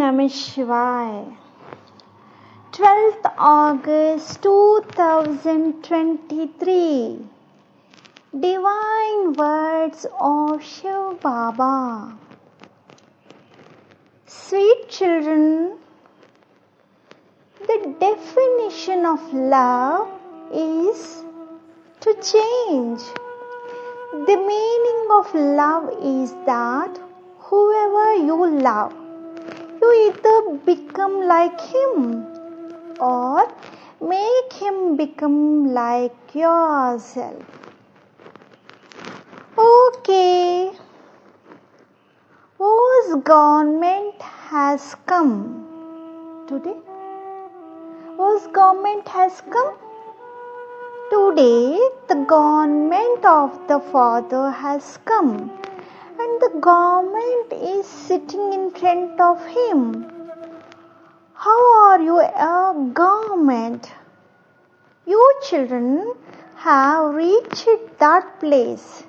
Namah Shivaya. 12th August 2023. Divine Words of Shiv Baba. Sweet children, the definition of love is to change. The meaning of love is that whoever you love, you either become like him or make him become like yourself. Okay, whose government has come today? Whose government has come? Today, the government of the Father has come. And the government is sitting in front of him. How are you a government? You children have reached that place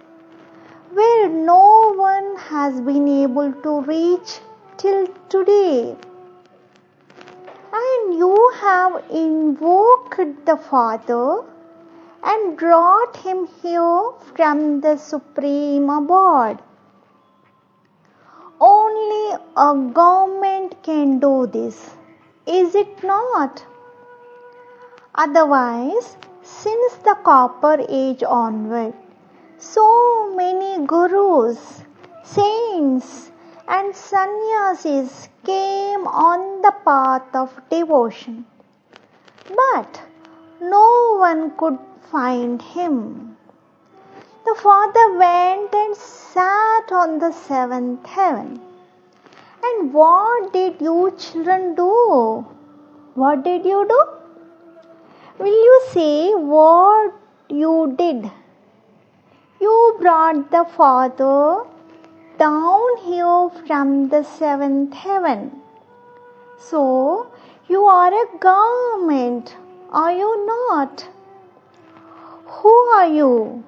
where no one has been able to reach till today. And you have invoked the Father and brought him here from the Supreme Abode. Only a government can do this, is it not? Otherwise, since the Copper Age onward, so many gurus, saints and sannyasis came on the path of devotion. But no one could find him. The Father went and sat on the seventh heaven. And what did you children do? What did you do? Will you say what you did? You brought the Father down here from the seventh heaven. So, you are a government, are you not? Who are you?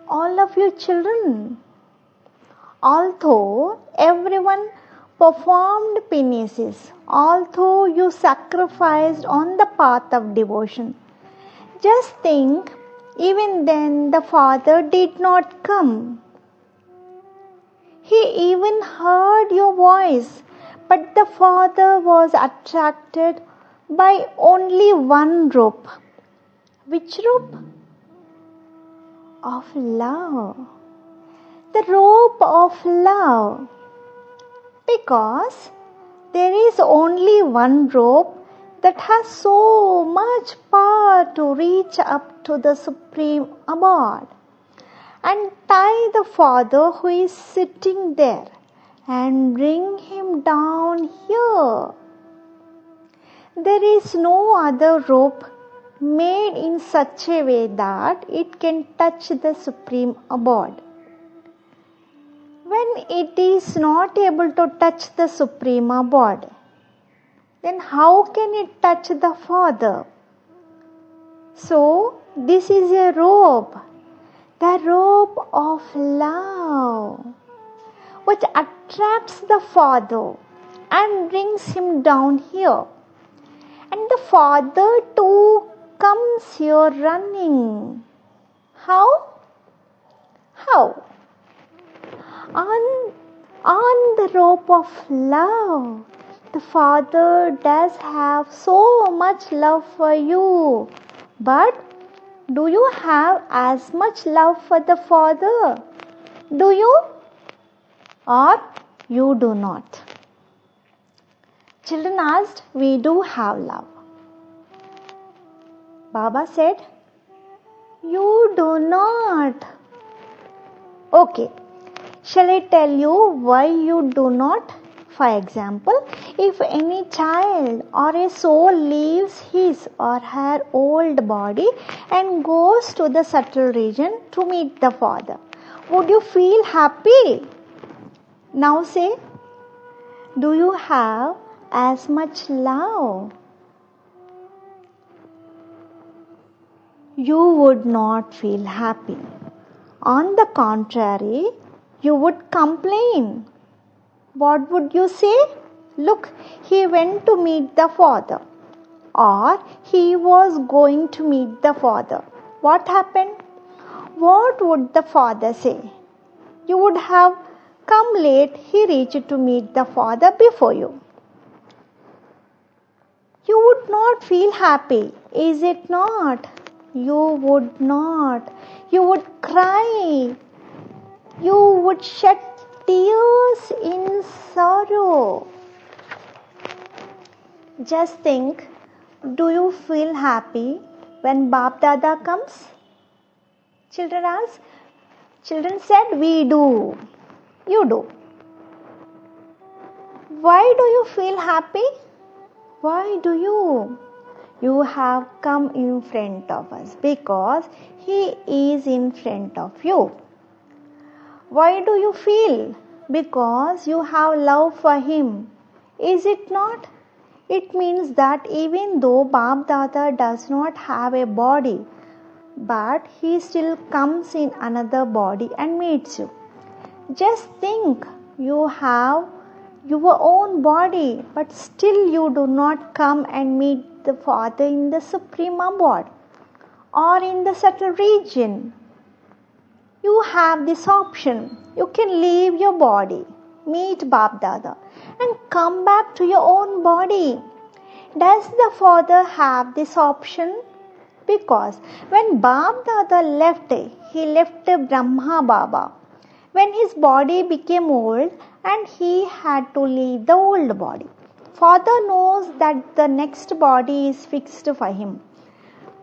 All of you children. Although everyone performed penances, although you sacrificed on the path of devotion, just think, even then the Father did not come. He even heard your voice, but the Father was attracted by only one rope. Which rope? Of love. The rope of love. Because there is only one rope that has so much power to reach up to the Supreme Abode and tie the Father who is sitting there and bring him down here. There is no other rope made in such a way that it can touch the Supreme Abode. When it is not able to touch the Supreme Abode, then how can it touch the Father? So, this is a rope, the rope of love, which attracts the Father and brings him down here. And the Father too comes here running. How? How? On the rope of love. The Father does have so much love for you. But do you have as much love for the Father? Do you? Or you do not? Children asked, we do have love. Baba said, you do not. Okay, shall I tell you why you do not? For example, if any child or a soul leaves his or her old body and goes to the subtle region to meet the Father, would you feel happy? Now say, do you have as much love? You would not feel happy. On the contrary, you would complain. What would you say? Look, he went to meet the Father, or he was going to meet the Father. What happened? What would the Father say? You would have come late, he reached to meet the Father before you. You would not feel happy, is it not? You would not. You would cry. You would shed tears in sorrow. Just think, do you feel happy when Bap Dada comes? Children asked. Children said, we do. You do. Why do you feel happy? Why do you? You have come in front of us because he is in front of you. Why do you feel? Because you have love for him. Is it not? It means that even though Bap Dada does not have a body, but he still comes in another body and meets you. Just think, you have your own body, but still you do not come and meet the Father in the supreme abode or in the subtle region. You have this option. You can leave your body, meet Bap Dada, and come back to your own body. Does the Father have this option? Because when Bap Dada left, he left Brahma Baba. When his body became old and he had to leave the old body. Father knows that the next body is fixed for him.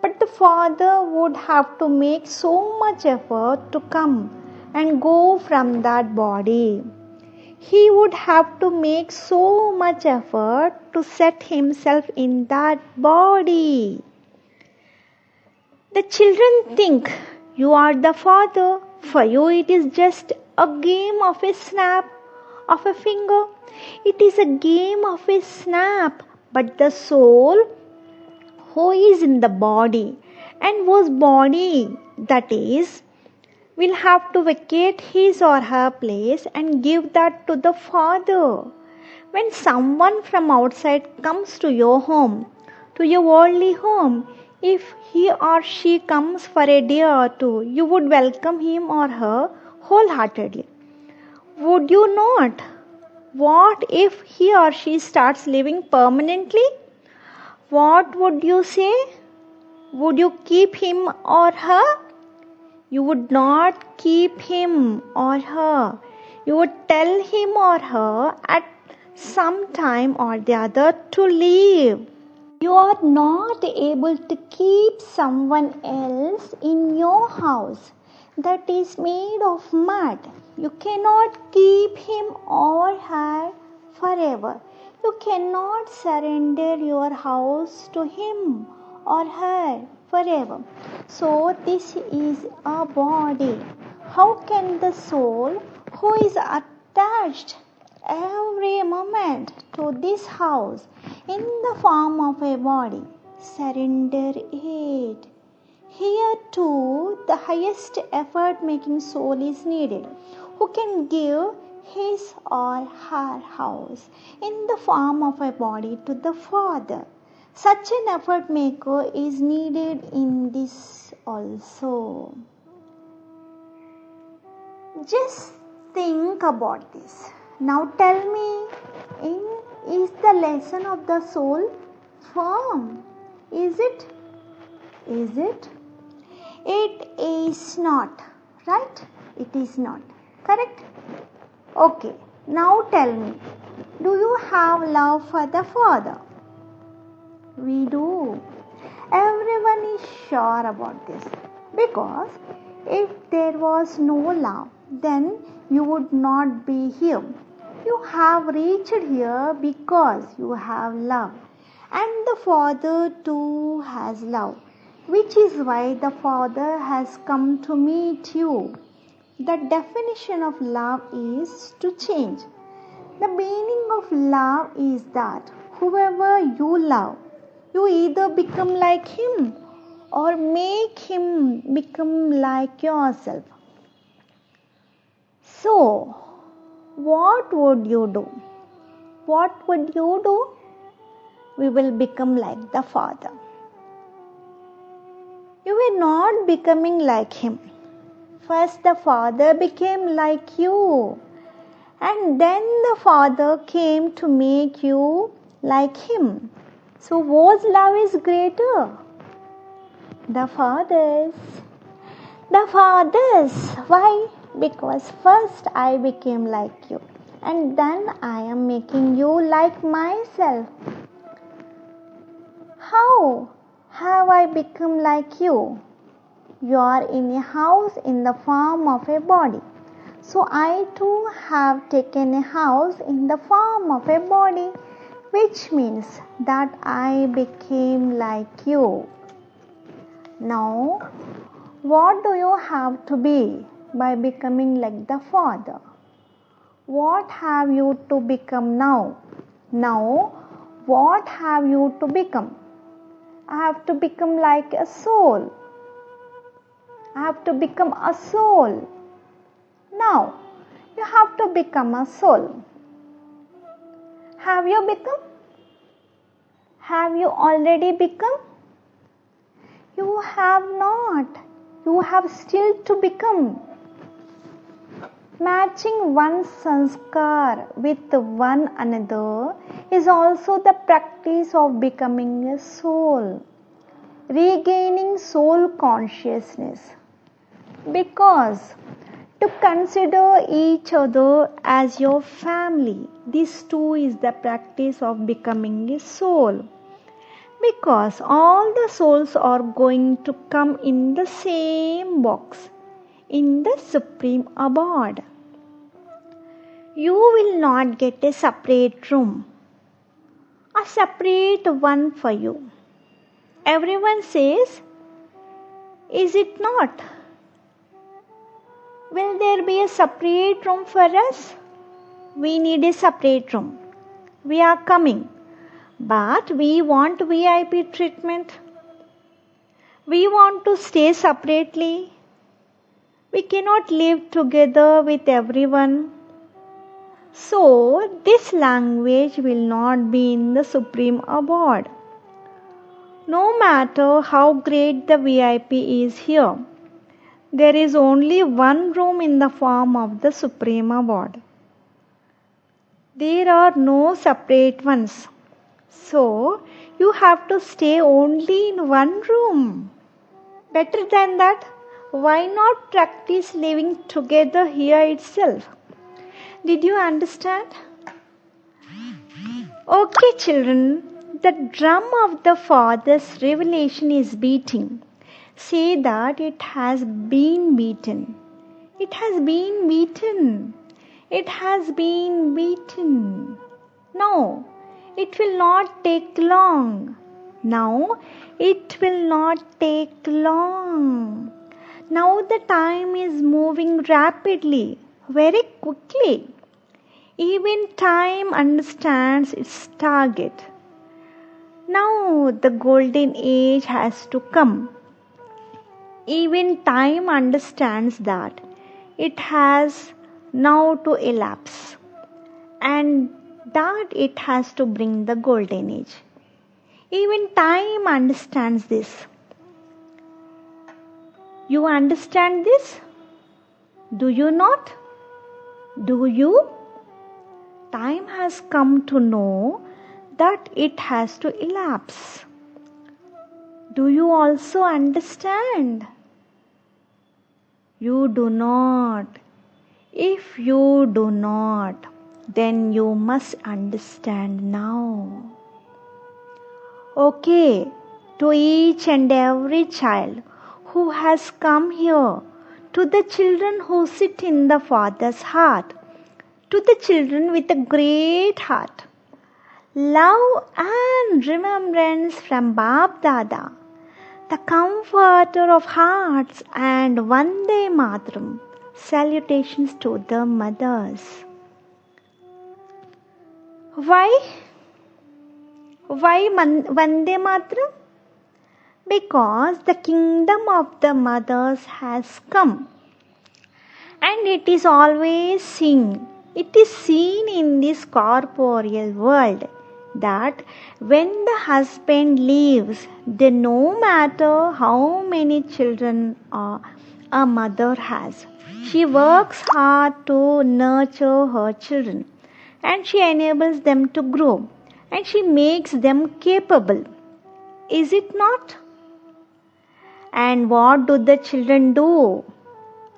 But the Father would have to make so much effort to come and go from that body. He would have to make so much effort to set himself in that body. The children think you are the Father. For you it is just a game of a snap of a finger. It is a game of a snap. But the soul who is in the body and whose body, that is, will have to vacate his or her place and give that to the Father. When someone from outside comes to your home, to your worldly home, if he or she comes for a day or two, you would welcome him or her wholeheartedly. Would you not? What if he or she starts living permanently? What would you say? Would you keep him or her? You would not keep him or her. You would tell him or her at some time or the other to leave. You are not able to keep someone else in your house that is made of mud. You cannot keep him or her forever. You cannot surrender your house to him or her forever. So this is a body. How can the soul who is attached every moment to this house in the form of a body surrender it? Here too the highest effort making soul is needed, who can give his or her house in the form of a body to the Father. Such an effort maker is needed in this also. Just think about this. Now tell me, is the lesson of the soul firm? Is it? Is it? It is not. Right? It is not. Correct? Okay. Now tell me, Do you have love for the Father? We do. Everyone is sure about this. Because if there was no love, then you would not be here. You have reached here because you have love. And the Father too has love, which is why the Father has come to meet you. The definition of love is to change. The meaning of love is that whoever you love, you either become like him or make him become like yourself. So, what would you do? What would you do? We will become like the Father. You were not becoming like him. First, the Father became like you. And then the Father came to make you like him. So, whose love is greater? The Father's. The Father's. Why? Because first I became like you. And then I am making you like myself. How have I become like you? You are in a house in the form of a body. So I too have taken a house in the form of a body, which means that I became like you. Now, what do you have to be by becoming like the Father? What have you to become now? Now, what have you to become? I have to become like a soul. I have to become a soul. Now, you have to become a soul. Have you become? Have you already become? You have not. You have still to become. Matching one sanskar with one another is also the practice of becoming a soul, regaining soul consciousness. Because to consider each other as your family, this too is the practice of becoming a soul. Because all the souls are going to come in the same box, in the Supreme Abode. You will not get a separate room, a separate one for you. Everyone says, is it not? Will there be a separate room for us? We need a separate room. We are coming, but we want VIP treatment. We want to stay separately. We cannot live together with everyone. So, this language will not be in the Supreme Abode. No matter how great the VIP is here, there is only one room in the form of the Supreme Abode. There are no separate ones. So, you have to stay only in one room. Better than that, why not practice living together here itself? Did you understand? Okay, children, the drum of the Father's revelation is beating. Say that it has been beaten. It has been beaten. It has been beaten. No, it will not take long. Now, it will not take long. Now the time is moving rapidly, very quickly. Even time understands its target. Now the golden age has to come. Even time understands that it has now to elapse and that it has to bring the golden age. Even time understands this. You understand this? Do you not? Do you? Time has come to know that it has to elapse. Do you also understand? You do not. If you do not, then you must understand now. Okay, to each and every child who has come here, to the children who sit in the Father's heart, to the children with a great heart, love and remembrance from Bab Dada, the comforter of hearts, and Vande Mataram, salutations to the mothers. Why Vande Mataram? Because the kingdom of the mothers has come, and it is always seen. It is seen in this corporeal world that when the husband leaves, then no matter how many children a mother has, she works hard to nurture her children, and she enables them to grow, and she makes them capable. Is it not? And what do the children do?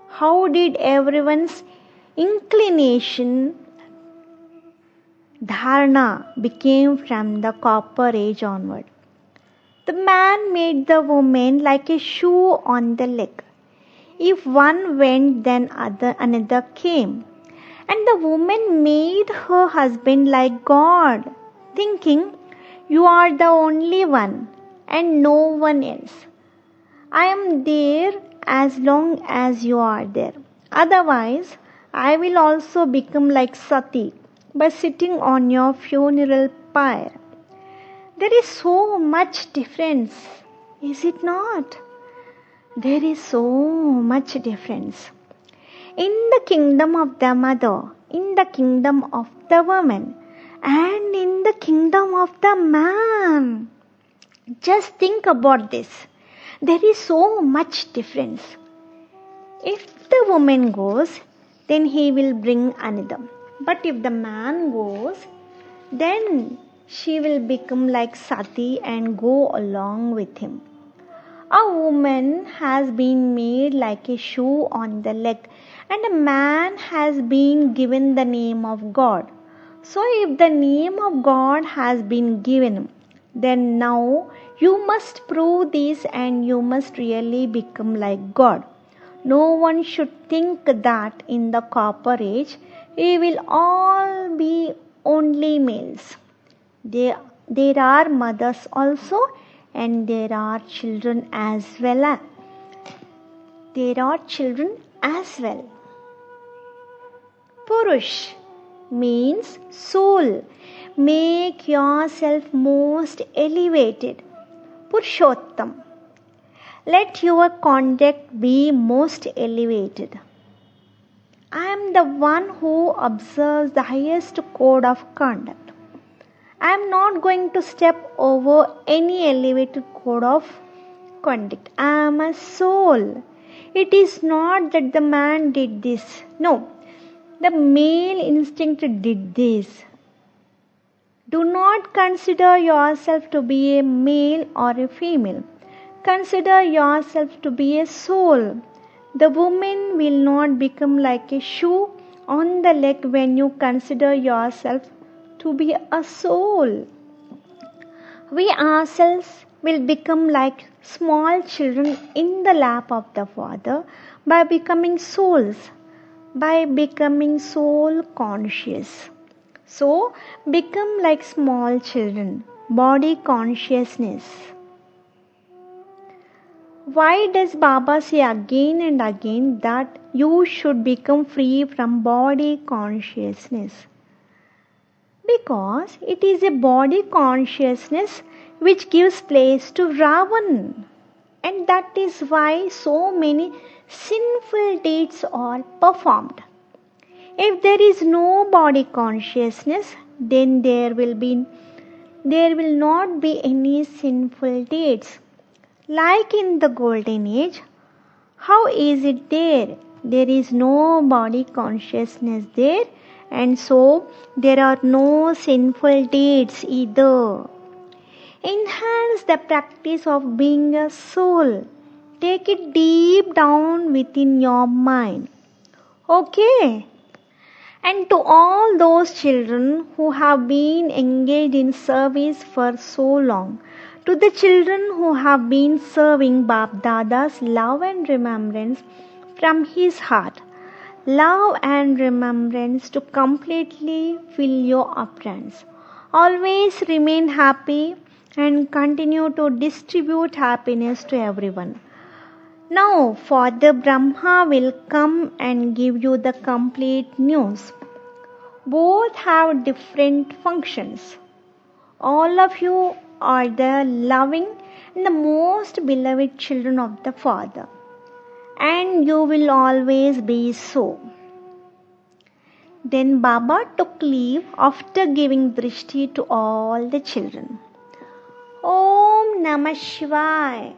How did everyone's inclination, dharana, became from the copper age onward? The man made the woman like a shoe on the leg. If one went, then another came. And the woman made her husband like God, thinking, you are the only one and no one else. I am there as long as you are there. Otherwise, I will also become like Sati by sitting on your funeral pyre. There is so much difference, is it not? There is so much difference. In the kingdom of the mother, in the kingdom of the woman, and in the kingdom of the man. Just think about this. There is so much difference. If the woman goes, then he will bring another. But if the man goes, then she will become like Sati and go along with him. A woman has been made like a shoe on the leg, and a man has been given the name of God. So if the name of God has been given, then now you must prove this and you must really become like God. No one should think that in the copper age we will all be only males. There are mothers also, and there are children as well. Purush means soul. Make yourself most elevated. Purushottam. Let your conduct be most elevated. I am the one who observes the highest code of conduct. I am not going to step over any elevated code of conduct. I am a soul. It is not that the man did this. No, the male instinct did this. Do not consider yourself to be a male or a female. Consider yourself to be a soul. The woman will not become like a shoe on the leg when you consider yourself to be a soul. We ourselves will become like small children in the lap of the Father by becoming souls, by becoming soul conscious. So, become like small children, body consciousness. Why does Baba say again and again that you should become free from body consciousness? Because it is a body consciousness which gives place to Ravan. And that is why so many sinful deeds are performed. If there is no body consciousness, then there will not be any sinful deeds. Like in the golden age, how is it there? There is no body consciousness there, and so there are no sinful deeds either. Enhance the practice of being a soul. Take it deep down within your mind. Okay? And to all those children who have been engaged in service for so long, to the children who have been serving Bap Dada's love and remembrance from his heart, love and remembrance to completely fill your uplands. Always remain happy and continue to distribute happiness to everyone. Now, Father Brahma will come and give you the complete news. Both have different functions. All of you are the loving and the most beloved children of the Father, and you will always be so. Then Baba took leave after giving drishti to all the children. Om Namah Shivaya.